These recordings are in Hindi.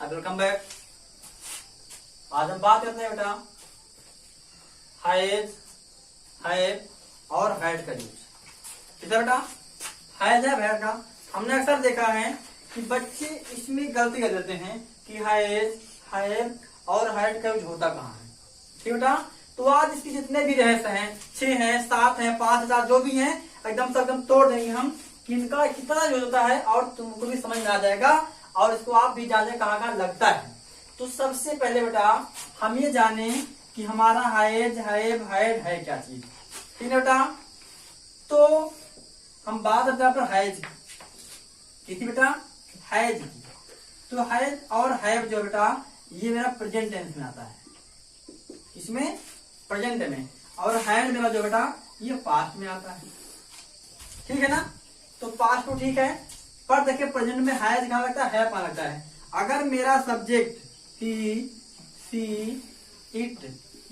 Welcome back. आज हम बात करते हैं बेटा हैज, हैव और हैड का यूज। ठीक है बेटा, हैज है हैड का हमने अक्सर देखा है कि बच्चे इसमें गलती कर देते हैं कि हैज, हैव और हैड का यूज होता कहाँ है। ठीक बेटा, तो आज इसके जितने भी रहस्य हैं, 6 हैं, 7 हैं, 5,000 जो भी हैं, एकदम से एकदम तोड़ देंगे हम कि इनका कितना यूज होता है और तुमको भी समझ में आ जाएगा और इसको आप भी जाने कहाँ लगता है। तो सबसे पहले बेटा हम ये जाने कि हमारा हैज, हैव, हैड है क्या चीज। ठीक है बेटा, तो हम बात करते हैं हैज की थी बेटा, हैज की। तो हैज और हैव जो बेटा ये मेरा प्रेजेंट टेंस में आता है, इसमें प्रेजेंट में, और हैड मेरा जो बेटा ये पास्ट में आता है। ठीक है ना, तो पास्ट तो ठीक है, पर देखिए प्रेजेंट में हैज कहाँ लगता है, कहाँ लगता है। अगर मेरा सब्जेक्ट ही, सी, इट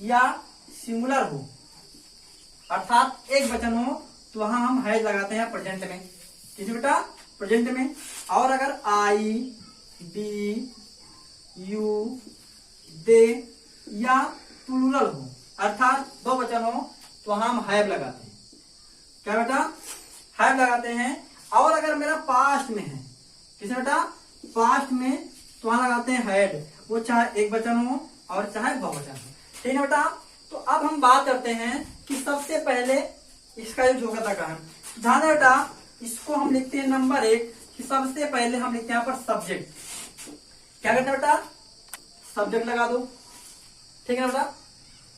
या सिंगुलर हो अर्थात एक वचन हो तो वहां हम हैज लगाते हैं प्रेजेंट में। किसी बेटा प्रेजेंट में। और अगर आई, बी, यू, दे या प्लूरल हो अर्थात 2 वचन हो तो वहां हम हैव लगाते हैं। क्या बेटा, हैव लगाते हैं। और अगर मेरा पास्ट में है, किसी बेटा पास्ट में, तो वहां लगाते हैं हैड, वो चाहे एक वचन हो और चाहे बहुवचन हो। ठीक है बेटा, तो अब हम बात करते हैं कि सबसे पहले इसका यूज होगा था कहाँ। ध्यान है बेटा, इसको हम लिखते हैं नंबर 1 कि सबसे पहले हम लिखते हैं यहाँ पर सब्जेक्ट। क्या कहते हैं बेटा, सब्जेक्ट लगा दो। ठीक है बेटा,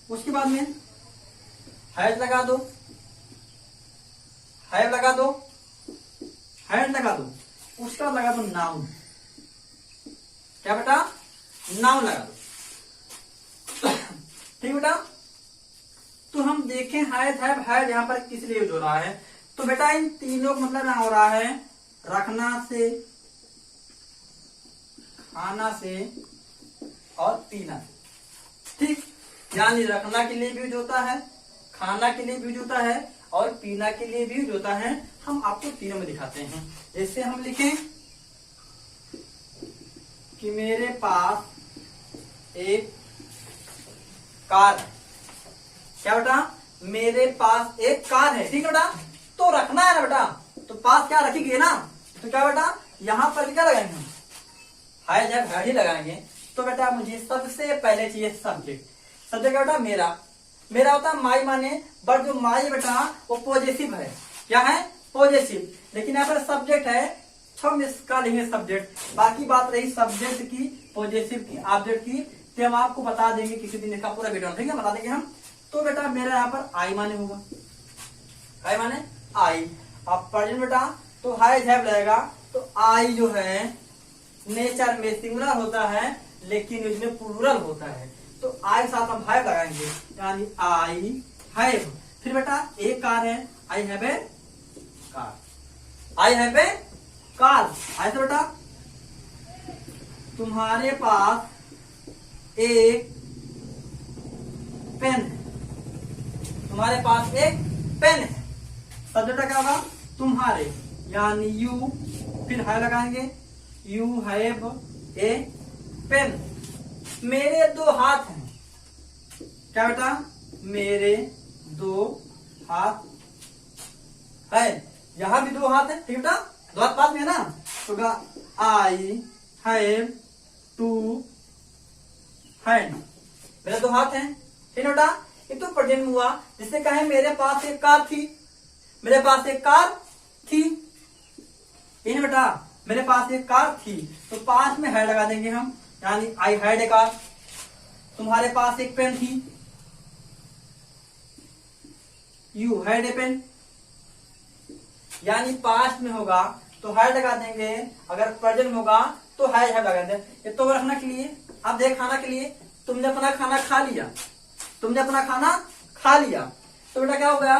उसके बाद में हैज लगा दो, हैव लगा दो, हैड लगा दो, उसका लगा दो नाउन। क्या बेटा, नाउन लगा दो। ठीक बेटा, तो हम देखें हैज, हैव, हैड यहाँ पर किस लिए यूज हो रहा है। तो बेटा इन तीनों का मतलब यहाँ हो रहा है रखना से, खाना से और पीना से। ठीक, यानी रखना के लिए भी यूज होता है, खाना के लिए भी यूज होता है और पीना के लिए भी यूज होता है। हम आपको तीनों में दिखाते हैं। जैसे हम लिखें कि मेरे पास एक कार है। क्या बेटा, मेरे पास एक कार है। ठीक है बेटा, तो रखना है ना बेटा, तो पास क्या रखेंगे ना, तो क्या बेटा यहां पर क्या लगाएंगे हम, हैज, हैव, हैड ही लगाएंगे। तो बेटा मुझे सबसे पहले चाहिए सब्जेक्ट। सब्जेक्ट बेटा मेरा, मेरा होता है माई माने, बट जो माई बेटा वो पॉजिटिव है। क्या है, पॉजिटिव। लेकिन यहाँ पर सब्जेक्ट है, हम इसका लेंगे सब्जेक्ट। बाकी बात रही सब्जेक्ट की, पॉजिटिव की, ऑब्जेक्ट की, तो हम आपको बता देंगे किसी दिन इसका पूरा वीडियो ठीक है, बता देंगे हम। तो बेटा मेरा यहाँ पर आई माने होगा, आई माने आई। अब प्रेजेंट बेटा तो हैज, हैव लगेगा। तो आई जो है नेचर में सिंगुलर होता है लेकिन इसमें प्लूरल होता है, तो आई साथ हम हैव लगाएंगे, यानी आई हैव। फिर बेटा एक कार है, I have a car, I have a car. ऐसे बेटा तुम्हारे पास एक पेन है, तुम्हारे पास एक पेन है। सब्जेक्ट क्या होगा, तुम्हारे, यानी यू, फिर है लगाएंगे, यू हैव ए पेन। मेरे 2 हाथ हैं। क्या बेटा, मेरे 2 हाथ है, यहां भी 2 हाथ है। ठीक बेटा, 2 हाथ पास में है ना, तो आई हैव 2 हैंड, मेरे 2 हाथ हैं। ठीक बेटा, ये तो प्रेजेंट में हुआ। जिससे कहे मेरे पास एक कार थी, मेरे पास एक कार थी। इन बेटा मेरे पास एक कार थी, तो पास में हैड लगा देंगे हम, यानी आई हैड ए कार। तुम्हारे पास एक पेन थी, यू हैड ए पेन, यानी पास्ट में होगा तो हैड लगा देंगे, अगर प्रेजेंट में होगा तो हैड लगा देंगे। ये तो रखना के लिए, अब देख खाना के लिए, तुमने अपना खाना खा लिया, तुमने अपना खाना खा लिया, तो बेटा क्या हो गया,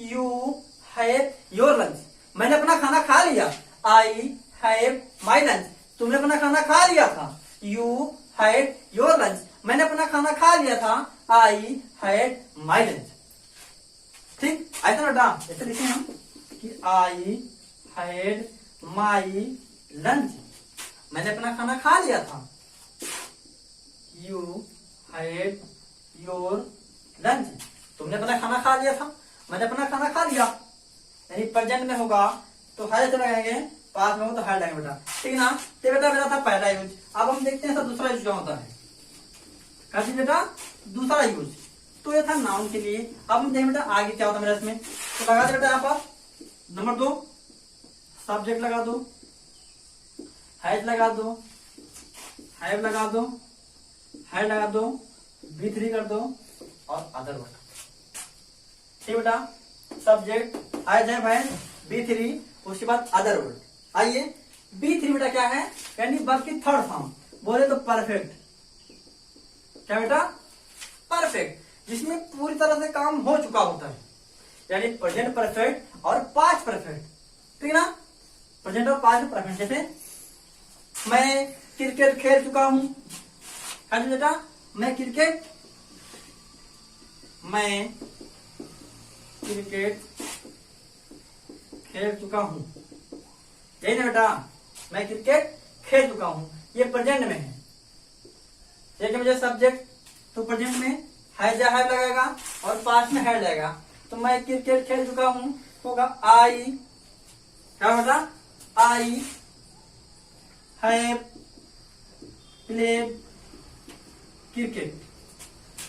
यू हैव योर लंच। मैंने अपना खाना खा लिया, आई हैव माई लंच। तुमने अपना खाना खा लिया था, यू हैड योर लंच। मैंने अपना खाना खा लिया था, आई हैड माई लंच। ठीक, ऐसा बेटा ऐसे लिखे हम कि आई हैड माई लंच, मैंने अपना खाना खा लिया था, यू हैड योर लंच। तुमने अपना खाना खा लिया था, मैंने अपना खाना खा लिया, यानी प्रेजेंट में होगा तो हैड लगाएंगे, पास में हो तो हैड लगाएंगे बेटा, ठीक है ना। तो बेटा मेरा था पहला यूज। अब हम देखते हैं सर दूसरा यूज क्या होता है। कैसे बेटा दूसरा यूज, तो ये था नाउन के लिए। अब हम देखें बेटा आगे क्या होता है मेरा इसमें। तो लगा दे बेटा यहाँ पर नंबर 2 सब्जेक्ट लगा दो, हैज लगा दो, हैव लगा दो, हैड लगा दो, B3 कर दो और अदर वर्ड। ठीक बेटा, सब्जेक्ट हैज है B3, उसके बाद अदर वर्ड। आइए B3 बेटा क्या है, यानी वर्ब की थर्ड फॉर्म, बोले तो परफेक्ट। क्या बेटा परफेक्ट, जिसमें पूरी तरह से काम हो चुका होता है, यानी प्रेजेंट परफेक्ट और पास्ट परफेक्ट, ठीक है ना। प्रेजेंट और पास्ट परफेक्ट, जैसे मैं क्रिकेट खेल चुका हूं। कैसे बेटा मैं क्रिकेट खेल चुका हूं, यही ना बेटा, मैं क्रिकेट खेल चुका हूं, ये प्रेजेंट में है। देखिए मुझे सब्जेक्ट तो प्रेजेंट में हैज या हैव लगेगा और पास्ट में हैड लगेगा। तो मैं क्रिकेट खेल चुका हूं, होगा आई, क्या बेटा I have played cricket,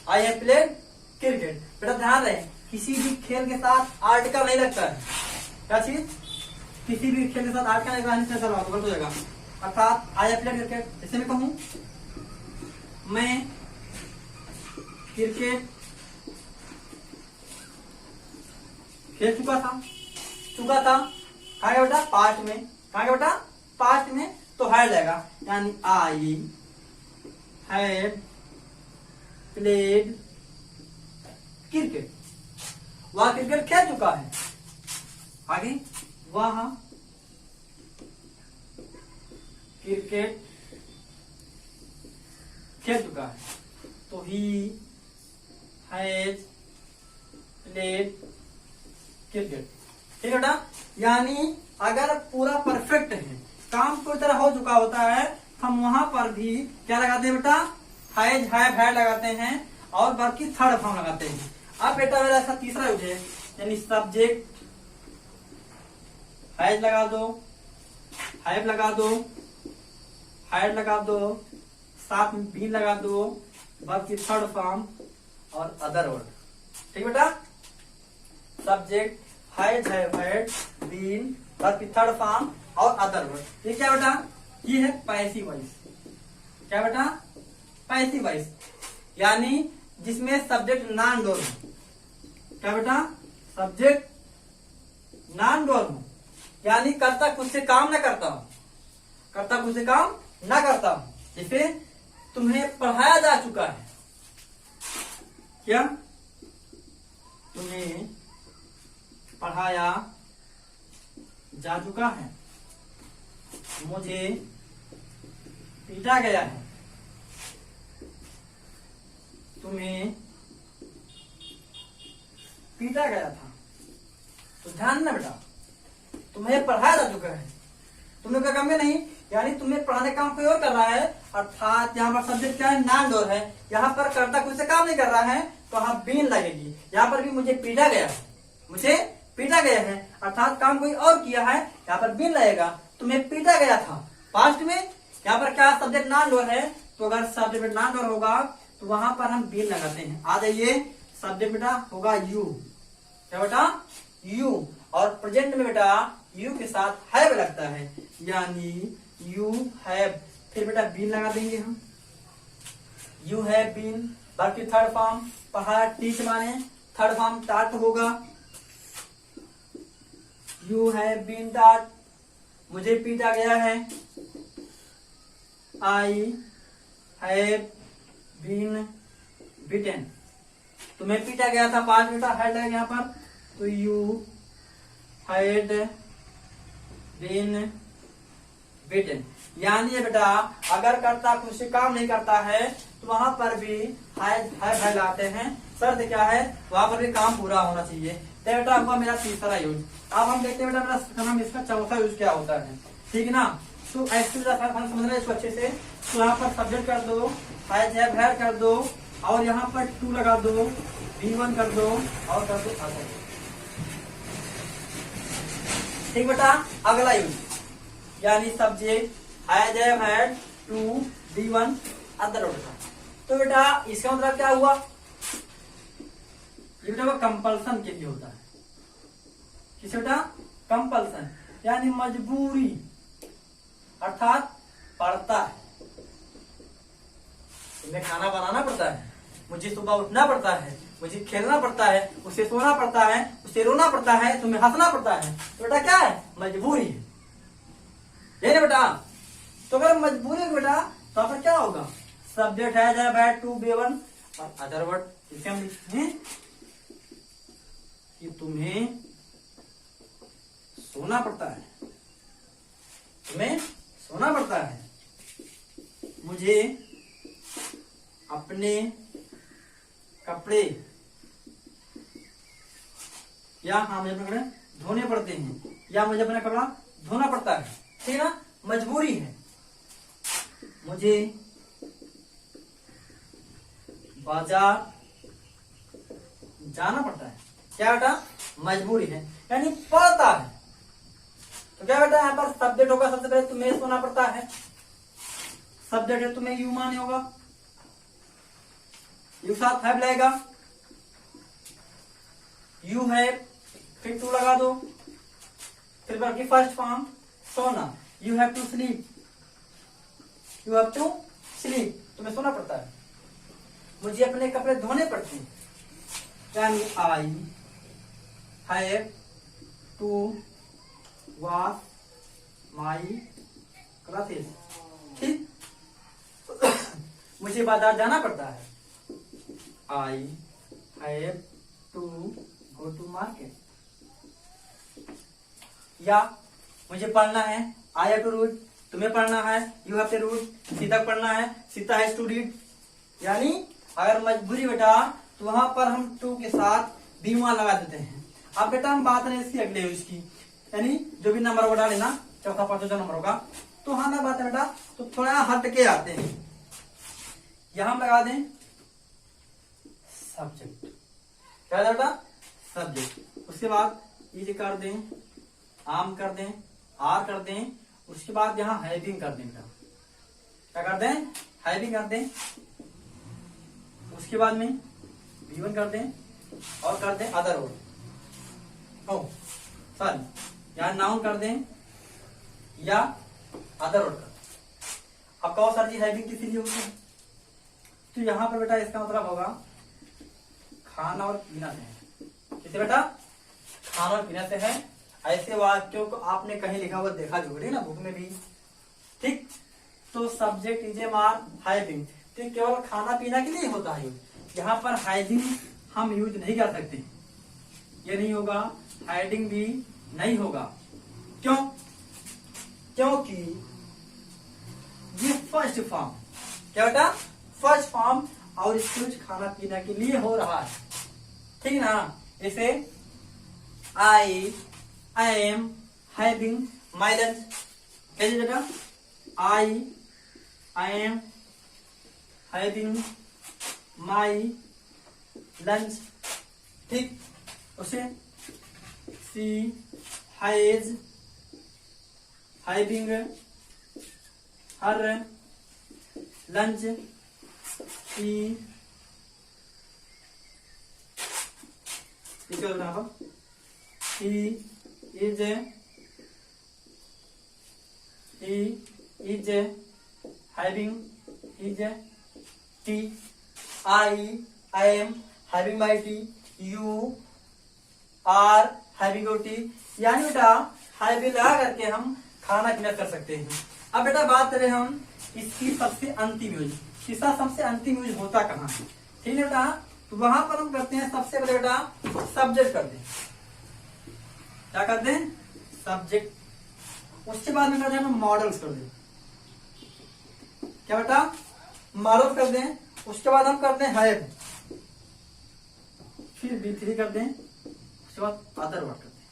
I have played cricket. बेटा ध्यान रहे किसी भी खेल के साथ आर्टिकल नहीं लगता है। क्या चीज, किसी भी खेल के साथ आर्टिकल नहीं लगता है, गलत हो जाएगा। अर्थात आई हैव प्लेड क्रिकेट, जैसे मैं कहूं मैं क्रिकेट खेल चुका था, कहा गया बेटा पास्ट में, कहा गया बेटा पास्ट में, तो हैड लगेगा, यानी आई हैड प्लेड क्रिकेट, वह क्रिकेट खेल चुका है। आगे वह क्रिकेट खेल चुका है, तो ही हैज प्लेड क्रिकेट। ठीक है बेटा, यानी अगर पूरा परफेक्ट है, काम पूरी तरह हो चुका होता है, हम वहां पर भी क्या लगाते हैं बेटा, हैज हैव हैड लगाते हैं और वर्ब की थर्ड फॉर्म लगाते हैं। अब बेटा मेरा ऐसा तीसरा यूज है, यानी सब्जेक्ट हैज लगा दो, हैव लगा दो, हैड लगा दो, साथ में बी लगा दो, वर्ब की थर्ड फॉर्म और अदर वर्ड। ठीक बेटा, subject has have had been, verb की थर्ड फॉर्म और अदर वर्ड। ये क्या बेटा, ये है पैसिव वॉइस। क्या बेटा पैसिव वॉइस, यानी जिसमें सब्जेक्ट नॉन डोर हो। क्या बेटा सब्जेक्ट नॉन डोर हो, यानी कर्ता खुद से काम ना करता हूं, कर्ता खुद से काम ना करता हूं। जैसे तुम्हें पढ़ाया जा चुका है, क्या तुम्हें पढ़ाया जा चुका है, मुझे पीटा गया है, तुम्हें पीटा गया था। तो ध्यान ना बेटा, तुम्हें पढ़ाया जा चुका है, तुमने कोई काम में नहीं, यानी तुम्हें पढ़ाने का काम कोई और कर रहा है, अर्थात यहाँ पर सब्जेक्ट क्या है, नॉन डोर है, यहाँ पर कर्ता कुछ से काम नहीं कर रहा है, तो यहाँ बीन लगेगी। यहाँ पर भी मुझे पीटा गया है, मुझे पीटा गया है, अर्थात काम कोई और किया है, यहाँ पर बीन लगेगा। तुम्हें पीटा गया था पास्ट में, यहाँ पर क्या सब्जेक्ट नॉन डोर है, तो अगर सब्जेक्ट नॉन डोर होगा तो वहां पर हम बीन लगाते हैं। आ जाइए, सब्जेक्ट बेटा होगा यू, क्या बेटा यू, और प्रेजेंट में बेटा यू के साथ हैव लगता है, यानी यू हैव, फिर बेटा बीन लगा देंगे हम, यू हैव बीन, वर्ब की थर्ड फॉर्म, पढ़ा टीच माने थर्ड फॉर्म टाट होगा, यू हैव बीन टाट, मुझे पीटा गया है, आई हैव बीन बीटन, तुम्हें पीटा गया था, 5 बेटा हैड है यहाँ पर, तो यू हैड बीन बीटन। यानी बेटा अगर कर्ता खुद से काम नहीं करता है तो वहां पर भी हैव लगाते हैं, शर्त क्या है, वहां पर भी काम पूरा होना चाहिए। तो बेटा हुआ मेरा तीसरा यूज। अब हम देखते हैं बेटा मेरा इसका चौथा यूज क्या होता है, ठीक है ना। तो ऐसे समझना इसको अच्छे से। तो यहाँ पर सब्जेक्ट कर दो, हैज हैव हैड कर दो और यहाँ पर टू लगा दो, B1 कर दो और कर दो अदर। ठीक बेटा, अगला यूज यानी subject has have had to B1 other होता। तो बेटा इसका मतलब क्या हुआ, ये बेटा वो कंपल्सन के लिए होता है। किस बेटा, कंपल्सन यानी मजबूरी, अर्थात पड़ता है, तुम्हें खाना बनाना पड़ता है, मुझे सुबह उठना पड़ता है, मुझे खेलना पड़ता है, उसे सोना पड़ता है, उसे रोना पड़ता है, तुम्हें हंसना पड़ता है। तो बेटा क्या है, मजबूरी है, ये ना बेटा। तो अगर मजबूरी है बेटा तो आपका क्या होगा, subject has have had to B1 और अदर वर्ड। इसे हम लिखते हैं कि तुम्हें सोना पड़ता है, तुम्हें सोना पड़ता है, मुझे अपने कपड़े या मुझे अपने कपड़े धोने पड़ते हैं, या मुझे अपना कपड़ा धोना पड़ता है। ठीक है ना, मजबूरी है, मुझे बाजार जाना पड़ता है। क्या बेटा, मजबूरी है यानी पड़ता है। तो क्या बेटा यहाँ पर सब्जेक्ट होगा, सबसे पहले तुम्हें सोना पड़ता है, सब्जेक्ट है तुम्हें यू माने होगा, यू साथ हैव लगेगा, यू हैव फिर टू लगा दो, फिर बाकी फर्स्ट फॉर्म सोना, you have to sleep, you have to sleep, तुम्हें सोना पड़ता है, मुझे अपने कपड़े धोने पड़ते हैं, यानी I have to wash my clothes. ठीक, मुझे बाजार जाना पड़ता है, I have to go to market. या मुझे पढ़ना है, आई हैव टू रीड, तुम्हें पढ़ना है, you have to read, Sita को पढ़ना है, सीता हैज टू रीड। यानी अगर मजबूरी बेटा तो वहां पर हम टू के साथ बीमा लगा देते हैं। अब बेटा हम बात नहीं इसकी अगले यूज की, यानी जो भी नंबर होगा डालेना, चौथा पांचवा नंबर होगा, तो हाँ ना बात है बेटा तो थोड़ा हट के आते हैं। यहां हम लगा दें सब्जेक्ट, क्या बेटा, सब्जेक्ट, उसके बाद ये कर दें, आम कर दें, आर कर दें, उसके बाद यहाँ हैविंग कर दें बेटा, क्या कर दें, हैविंग कर दें, उसके बाद में B1 कर दें और कर दें अदर वर्ड, ओ सॉरी यहाँ नाउन कर दें या अदर वर्ड कर दें। अब कहो सर जी हैविंग किस लिए होती है, तो यहाँ पर बेटा इसका मतलब होगा खाना और पीना से है। किसे बेटा, खाना और पीना से है। ऐसे वाक्यों को आपने कहीं लिखा हुआ देखा जरूरी ना, बुक में भी। ठीक, तो सब्जेक्ट इज ए मार हैविंग, तो केवल खाना पीना के लिए होता है, यहाँ पर हाइडिंग हम यूज नहीं कर सकते, ये नहीं होगा, हाइडिंग भी नहीं होगा। क्यों, क्योंकि ये फर्स्ट फॉर्म, क्या बेटा, फर्स्ट फॉर्म, और इसको खाना पीना के लिए हो रहा है। ठीक ना, इसे I am having my lunch, कैसे बेटा, I am having my lunch. ठीक, उसे she has having her lunch, she he is having his tea, I am having my tea, you are having your tea। यानी बेटा हैविंग लगा करके हम खाना पीना कर सकते हैं। अब बेटा बात करें हम इसकी सबसे अंतिम यूज, इसका सबसे अंतिम यूज होता कहाँ है, ठीक है बेटा, तो वहां पर हम करते हैं सबसे पहले बेटा सब्जेक्ट कर दें, क्या करते हैं, सब्जेक्ट, उसके बाद में करते हैं हम मॉडल्स कर दें, क्या बेटा, मॉडल कर दें, उसके बाद हम करते हैं हैव, फिर B3 कर दें, उसके बाद अदर वर्ड कर दें।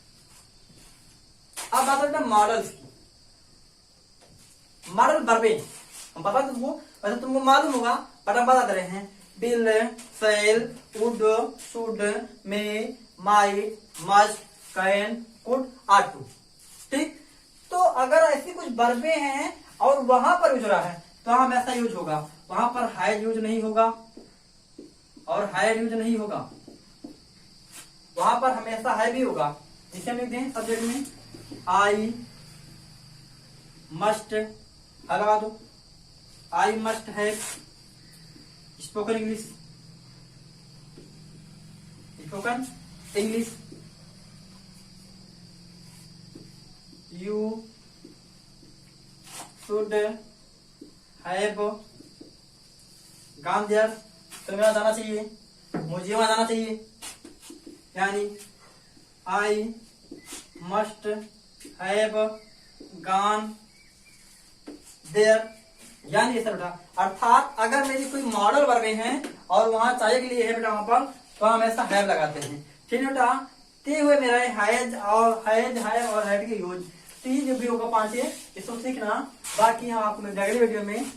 अब बात बेटा मॉडल्स की, मॉडल वर्बें, हम पता तुमको, वैसे तुमको मालूम होगा, बट हम बता दे रहे हैं। Will, shall, would, should, may, might, must, can, could, are to. ठीक, तो अगर ऐसी कुछ वर्बे हैं और वहां पर यूज हो रहा है तो हमेशा यूज होगा, वहां पर हैड यूज नहीं होगा और हैड यूज नहीं होगा, वहां पर हमेशा है भी होगा। जिसे हम लिखते हैं सब्जेक्ट में आई मस्ट, लगा दो, I must have spoken English, spoken English, you should have gone there, तुम्हें वहां जाना चाहिए, मुझे वहां जाना चाहिए, यानी I must have gone there, यानी ऐसा बेटा। अर्थात अगर मेरी कोई मॉडल वर्बे हैं और वहां चाहिए के लिए है बेटा वहां पर, तो हम ऐसा हैव लगाते हैं। ठीक है बेटा, ते हुए मेरा हैज और हैज और हैड के यूज, तो ये जो भी होगा 5 इसको सीखना। बाकी हम आपको अगले वीडियो में